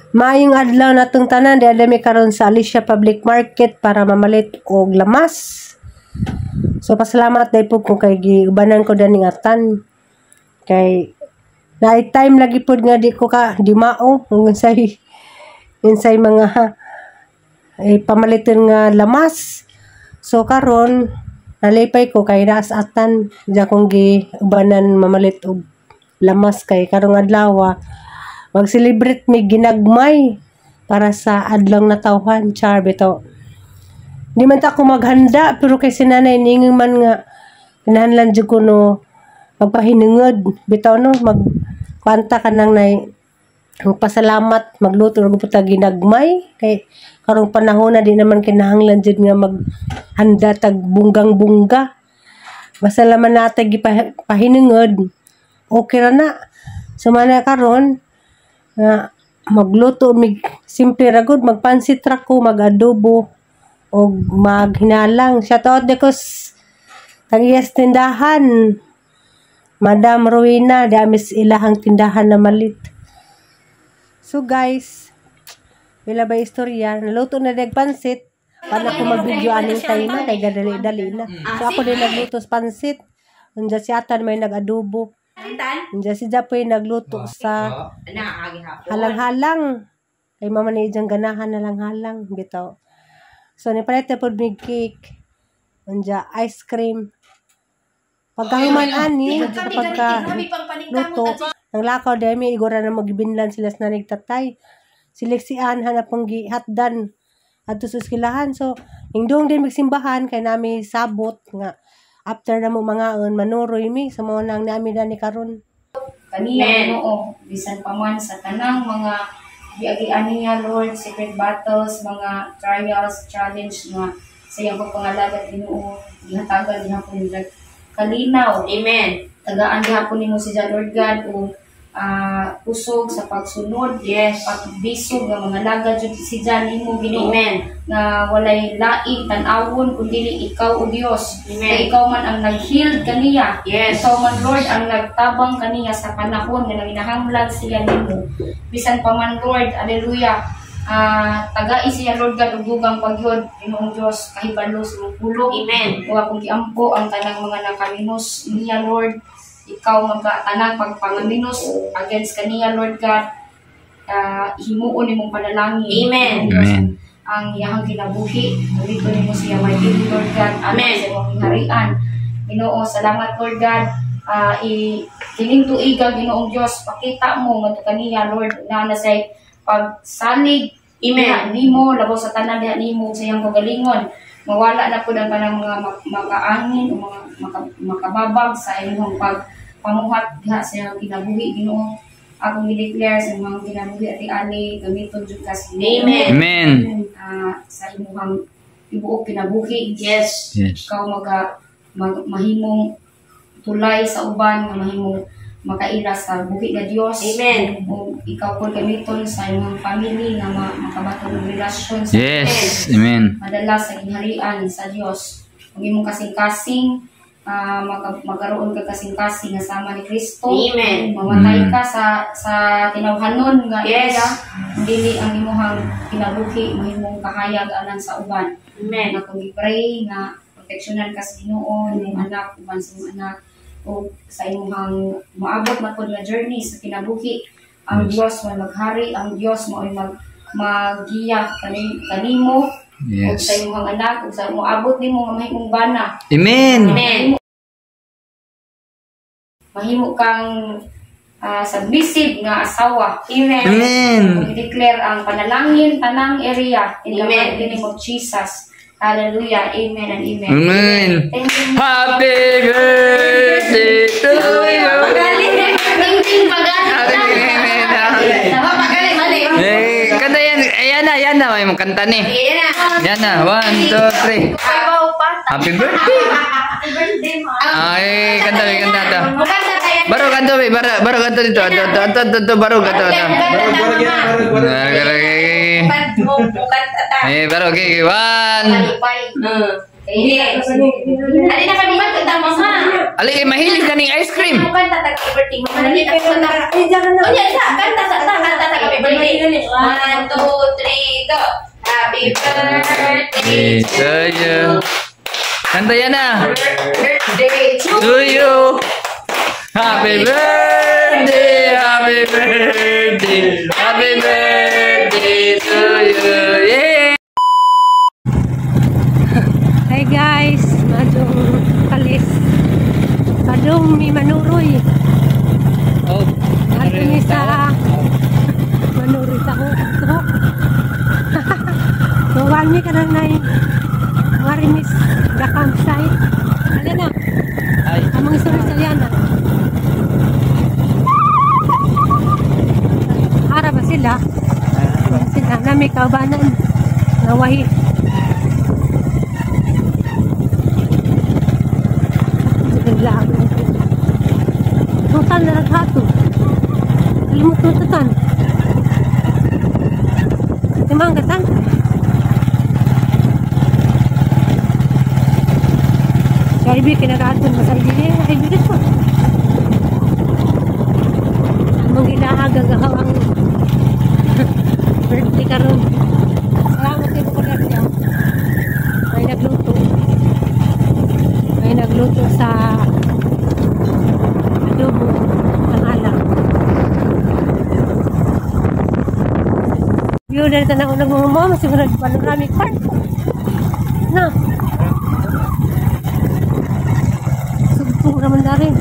Maayong adlaw natong tanan, di adami karon sa Alicia Public Market para mamalit og lamas. So pasalamat dai po kung kay giubanan ko daning atan. Kay night time lagi pud nga di ko ka di mao unsay mga pamalitin nga lamas. So karon nalipay ko kay naas atan ja kong giubanan mamalit og lamas kay karong adlaw mag-celebrate mi ginagmay para sa adlaw natawhan char bitaw. Di man ta ako maghanda pero kay sinanay ningin man nga kinahanglan jud ko no magpahinungod bitaw no magkwanta ka nang nay magpasalamat magluto og puta ginagmay kay karong panahon na di naman kinahanglan jud nga maghanda tag bunggang-bungga. Basta laman natay gipahinungod okay ra na. Sumana karon nga magluto mig simple ra gud magpansit ra ko mag-adobo o maghinalang. Shout out dekos tagiyas tindahan Madam Rowena damis ilahang tindahan na malit. So guys, bila ba istorya naluto na dag pansit para ko mag-video aning time kay gadali-dali na. So ako din nagluto sa pansit. Unja si atan may nag-adobo. Diyan si Japoy nagluto sa halang-halang. Kay mama ni ijang ganahan na lang-halang bitaw. So ni palit pod mig cake. Unja ice cream. Pagkahuman ani pagka luto ang lakaw dami igora na magibinlan sila sa nagtatay. Sileksian hanapang gihatdan adto sa eskwelahan. So ingdong din magsimbahan kay nami sabot nga after na mo mga manuroy mi sa mga nang nami ni karon. Kaniya Ginoo bisan pa man sa tanang mga giagian niya Lord, secret battles, mga trials, challenge nga sa iyang pagpangalaga Ginoo gihatagan gihapon nila kalinaw. Amen. Tagaan gihapon nimo si Lord God o pusog sa pagsunod, yes, pagbisog nga mga laga jud si Jan nimo Ginoo. Amen. Nga walay laing tan-awon kundi ikaw o Dios. Amen. Ikaw man ang nag-heal kaniya. Yes. Ikaw man Lord ang nagtabang kaniya sa panahon nga nanginahanglan siya nimo. Bisan pa man Lord, hallelujah. Tagai siya Lord God ug dugang pagyod Ginoong Dios kahibalo sa pulo. Amen. Wa kung giampo ang tanang mga nakaminos niya Lord. Ikaw magkatanang pagpangaminos against kaniya Lord God. Himuon nimong panalangin. Amen. Amen. Ang iyang kinabuhi dito nimo siya may Lord God. Amen. Sa imong harian Ginoo, salamat Lord God. Kining tuiga Ginoong Dios pakita mo ngadto kaniya Lord na say pagsalig. Amen. Nimo labaw sa tanan diha nimo sa iyang kagalingon. Mawala na pud ang kanang mga makaangin o mga makababag sa imong pamuhat diha sa iyang kinabuhi Ginoo. Akong i-declare sa imong kinabuhi at ani gamiton jud ka sa Ginoo. Amen. Amen. Sa imong tibuok kinabuhi. Yes. Ikaw mahimong tulay sa uban nga mahimong makaila sa buhi nga Dios. Amen. O ikaw po gamiton sa imong family nga makabaton ng relasyon sa yes. Amen. Madala sa ginharian sa Dios. Kung imong kasing-kasing magkaroon ka kasing-kasing nga sama ni Kristo. Amen. Mamatay ka sa tinawhanon nga iya dili ang imong kinabuhi mahimong kahayag anan sa uban. Amen. Nga kung i-pray nga proteksyonan ka sa Ginoo imong anak uban sa imong anak o sa imong maabot na pud nga journey sa kinabuhi. Ang Dios mo maghari, ang Dios mo ay maggiya kanimo. Yes. O sa imong anak, o sa imong abot nimo nga mahimong bana. Amen. Amen. Mahimo kang submissive nga asawa. Amen. Amen. I-declare ang panalangin tanang area in the mighty name of Jesus. Hallelujah. Amen and amen. Amen. Thank you. Happy birthday to you. Kanta yan. Ayan na. May kanta ni. Ayan na. 1, 2, 3. Happy birthday. Ay, kanta. Baru kanta dito. Baru kanta. Baru okay. 1. Yes. Adi na kami man tama ha. Ali kay mahilig na ning ice cream. Ano kanta taga birthday mo? Ano kita kanta? Oh, yes, kanta taga birthday. 1, 2, 3, go. Happy birthday To you. Kanta yan na. birthday To you. Happy birthday, happy birthday, happy birthday to you. Yeah. Hi guys, madung kalis. Madung mi manuroy. Oh, Ato ni sa manuroy sa ko. So, wami ka nang nai. Marimis, the campsite. Alin na, Ay, amang isuri sa liana. Ara ba sila? Sila na may kaubanan. Nawahi. Tutan na naghato. Alimot tutan. Timang katan. Kaibi kinaraton mo sa ibigay. Ay, bilis po. Among ginahagagahaw ang birthday karon. Salamat kayo po niya. May nagluto. May nagluto sa adobo ng alam. View na rin na unang mga mo. Masigurad panoramic park. Na. Sugtong naman na rin.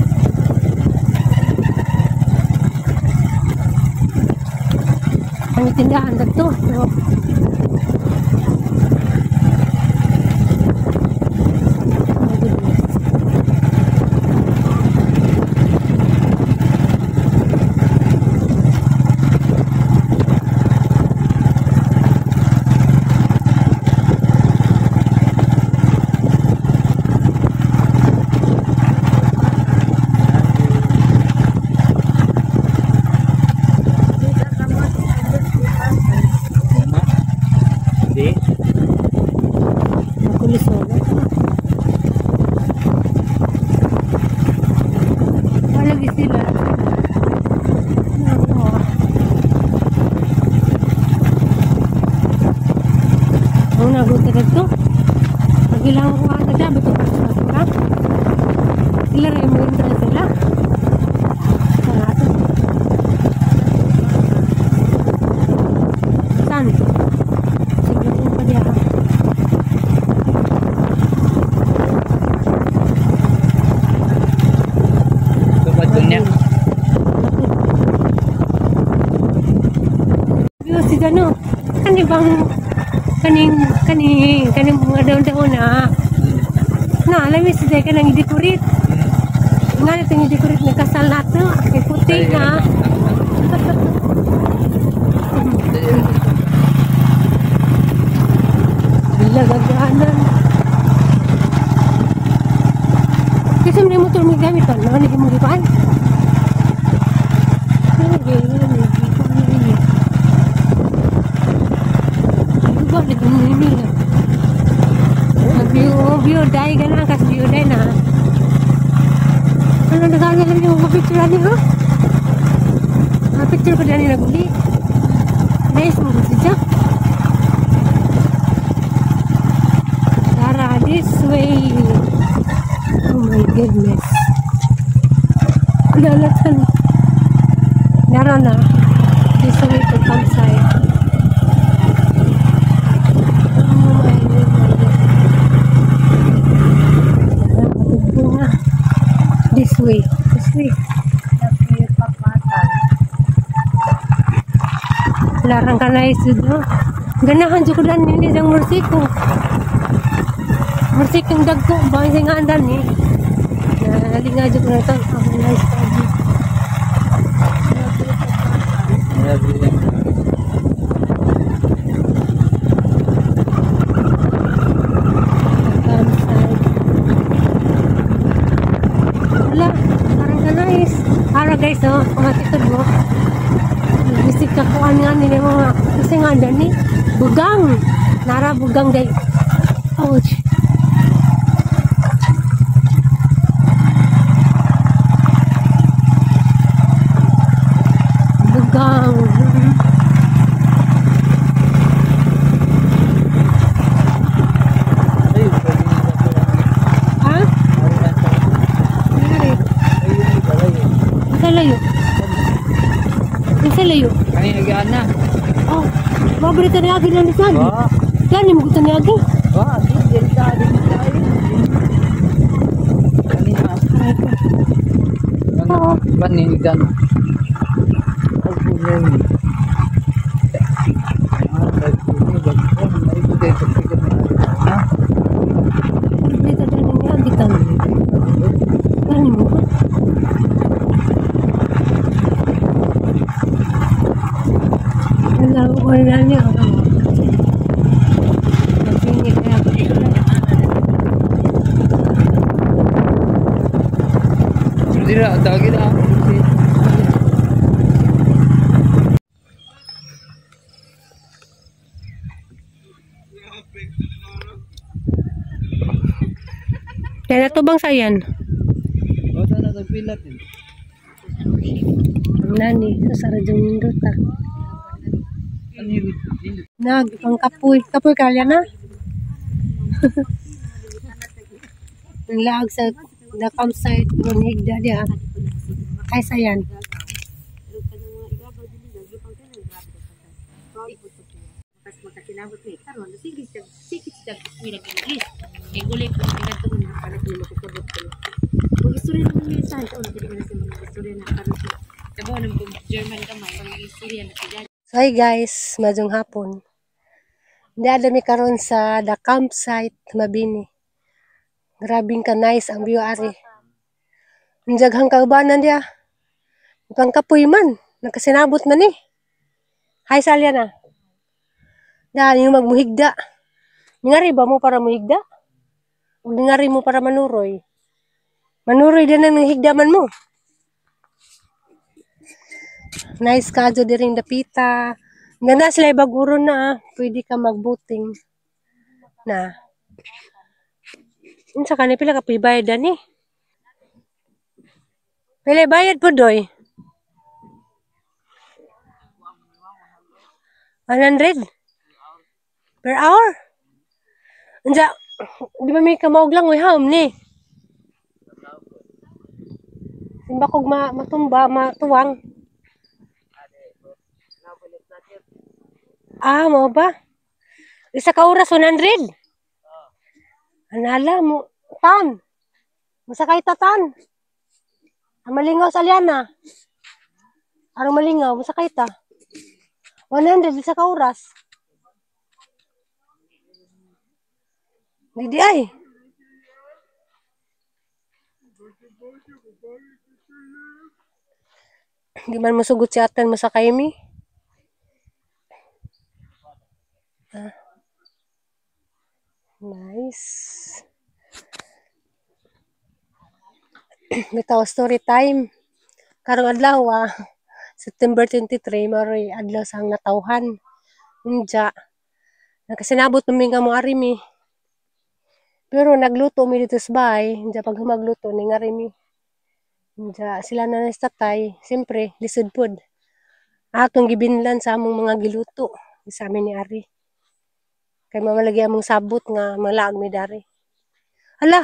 Ang tindahan na ito. hindi. Makulis wala. Wala lagi sila. Ang nagutot na ito. Pagilang ko ang nagda, betul pa sila. Sila rin mo yung sila. Sana ito. Saan? Sige po pa diya. Tupad ko niya. Yo si Jano, kani bang kaning mga daon-daon na alam mo si Jay ka nang i-decorate. Nga na itong i-decorate na kasal nato. May puti na. Bila gagaanan. Kasi may motor may gamit pa. Naman mo gipaan. View dai ganang kas view dai na. Ano naganya lang yung picture ani ho? Picture ko dani naguli. Nice mo siya. Tara this way. Oh my goodness. Lalatan. Nara na. This way to campsite. This way. Larang ka na isudo. Ganahan dyan ko lang nini dyan mursiko. Mursikong dagko. Bangin sa nga andan eh. Nali nga dyan ko na ito. Ako na study. Para guys, oh, kumatitod mo. Bisik ka kuan nga nila mga kasi nga dani. Bugang. Nara bugang day. Ouch. na. Oh, mabalita ni Agi lang lisan. Yan, yung magutan ni Agi. Di tayo. Oo. Panigan. Mabalita din ni Agi tan. Yan, yung magutan. Wala niya. Nagpingit kaya ako sila. Dira, dagi na. Kaya na to bang sayan? O, na nagpilat eh. Ang nani, sa radyong Mindota. Nag, ang kapoy. Kapoy kalya na. Ang laag sa the campsite. Ang higda diya. Ay sayan. Makasinabot ni karon sige sige mira English kay gulit ko tingadto mo para kini makukubot ko kung istorya naman ni sa ito na tinignan sa mga istorya na karon tabo nang German gamay ang istorya na tiyan. So hi guys, madyong hapon. Hindi mi karon sa the campsite Mabini. Grabing ka nice ang view ari. Ang jaghang kaubanan dia. Pang kapoy man, nakasinabot man ni. Hi Salya na. Dahil yung magmuhigda. Ningari ba mo para muhigda? O ningari mo para manuroy? Manuroy din ang higdaman mo. Nice kadyo din dapita. Ganda sila ibaguro na. Pwede ka magbuting. Na. Sa kanila pila ka pibayadan eh. Pila bayad po doy? 100? Per hour? Anja, di ba may kamawag lang way ham ni? Simba kog matumba, matuwang. Ah, mo ba? Isa ka oras 100? Anala mo, tan. Masakay ta tan. Ang malingaw sa Liana. Arang malingaw, masakay ta. 100 isa ka oras. Didi ay. Di man masugot si atan masakay mi. Ah. Nice. Bitaw story time. Karong adlaw September 23 maroy adlaw sang natawhan. Unja. Nakasinabot mi nga mo ari mi. Pero nagluto mi dito sa bahay, hindi pag magluto ni ngari mi. Hindi sila na nastatay, siyempre, lisod pod. Atong gibinlan sa among mga giluto, sa amin ni Ari. Kay mamalagi among sabot nga malaag mi dari. Hala,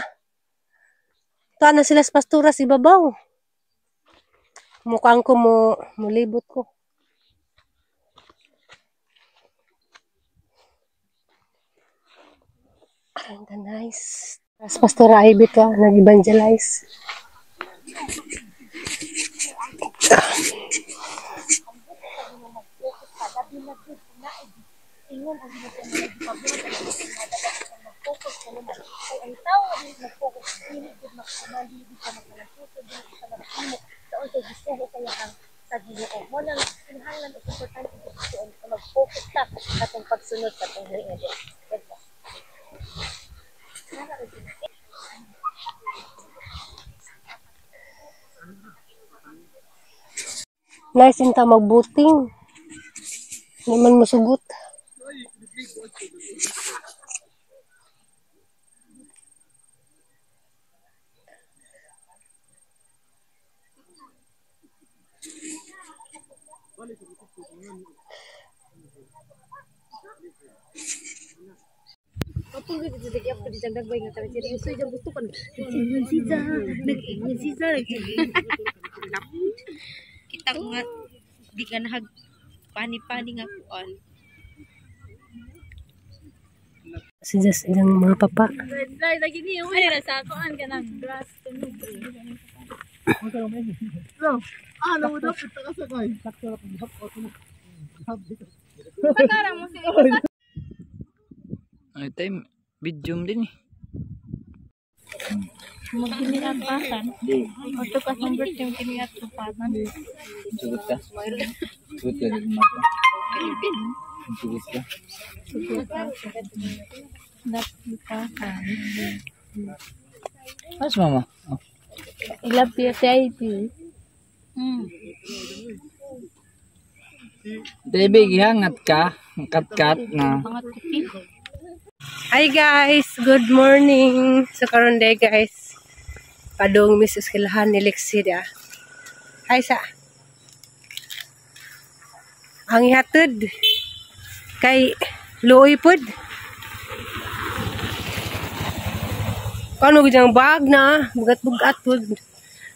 ito na sila sa pastura si Babaw. Mukhang ko mulibot ko. Ang nice. Tapos Pastora Ivy ka, nag-evangelize. Nice inta magbuting. Naman masugot. Kapag nagdidikap ko di dagbay nga tayo seryoso yung gusto ko nag-ingon siya kita ko nga di ka nahag pani-pani nga kuan. Suggest ilang mga papa. Dai lagi ni yung ay sa kuan kanang grass tunog. Ay, time, video din eh. Magkiniat pasan. Oto ka number yung kiniat pasan. Sugot ka? Sugot ka din mata. Sugot ka? Pasan. Mas mama? Oh. Ilap ya si IP. Debe, gihangat ka. Kat-kat na. Mga kupi. Hi guys, good morning. So karon day guys, padung Mrs. Kilahan ni Lexi dia. Hi sa. Ang ihatod kay Luoy pod. Kano gyang bag na, bugat-bugat pod.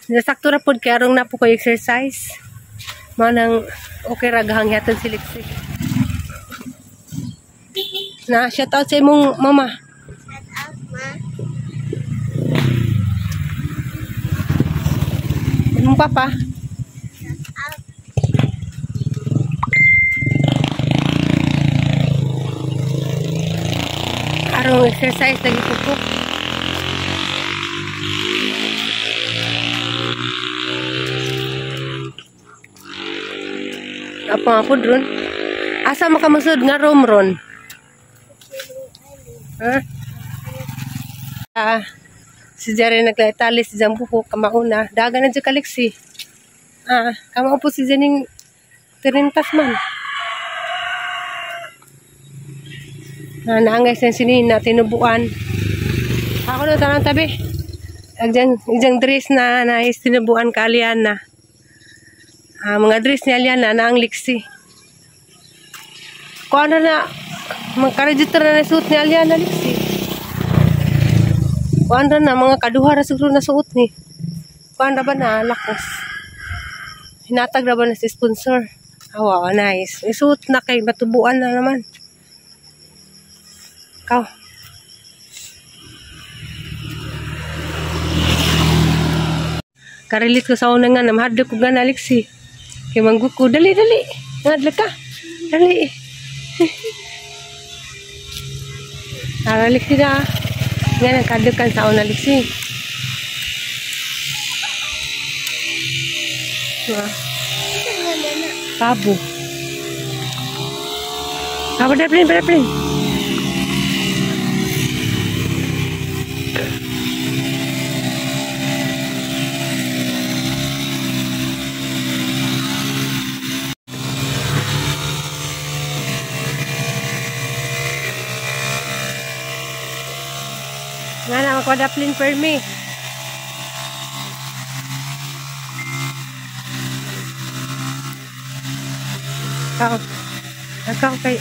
Nasakto ra pod kay arong na po ko exercise. Manang okay ra gahang ihatod si Lexi. Na, shout out sa imong mama. Shout out, ma. Imong papa. Shout out. Arong exercise lagi pupuk. Apa nga po ron? Asa makamasud nga room ron? Ha? Si Jare naglaitalis si Jambuho kamauna. Daga na dyan kaliksi. Kamao po si Janing tirintas man. Naangay sa sinina, tinubuan. Ako na tanang tabi. Ijang dress na is tinubuan ka Aliana. Mga dress ni Aliana na ang liksi. Kung ano na, magka-register na suot ni Aliana liksi. Kung ano na, mga kaduha na siguro na suot ni. Kung ano ba na, lakos. Hinatag na ba na si sponsor? Wow, nice. Isuot na kay matubuan na naman. Ikaw. Karilit ko sa unang nga, namahadlo ko nga na liksi. Kaya mangguko, dali. Ngadla ka. Dali. Liksi na. Nga nagkadukan sa unang liksi. Pabo. Berapin. Nga na, magkadaplin per me. Ikaw kay...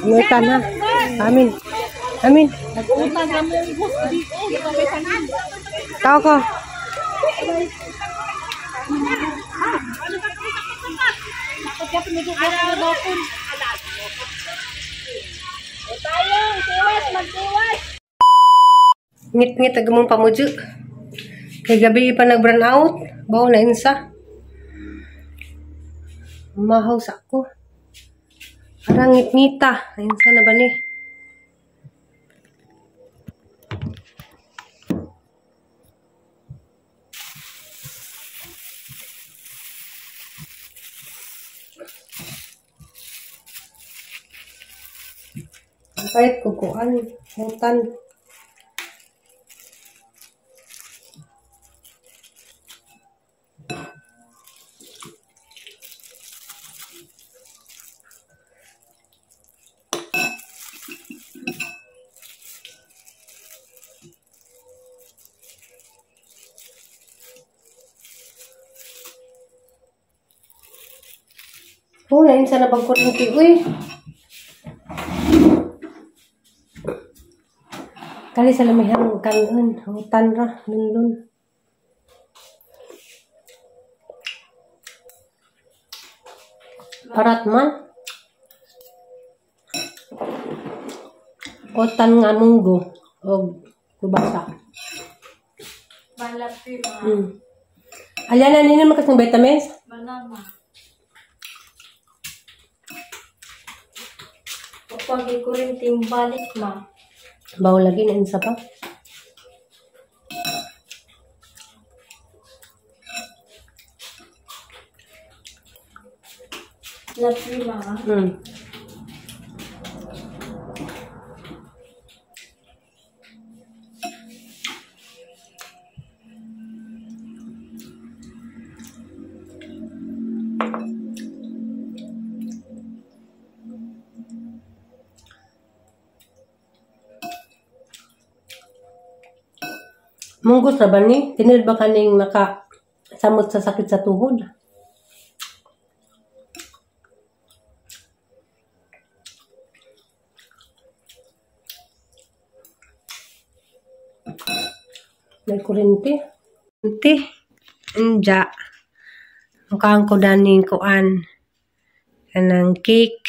Ngutan na. Amin. Tao ko. Ngit-ngit agamong pamuju. Kay gabi pa nag-burn out. Bawa na insa. Mahaw sa ako. Parang ngit-ngita. Insa na ba ni? Kahit kukuan, hutan. Oh, nainsa na bang kurinti. Uy. Kali sa lamihang kanon. Hutan ra. Lulun. Parat man. Hutan nga munggo. O kubasa. Malapi ma. Alyan na nino makas ng vitamins? Manama. Kapag ikurinting balik ma. Bawo lagi na insa pa. Lapi ma. Munggos na ba ni? Tinil ba kaning samot sa sakit sa tuhod? May kurinti. Kurinti. Anja. Mukhang ko daning kuan. Kanang cake.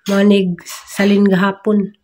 Manig salin gahapon.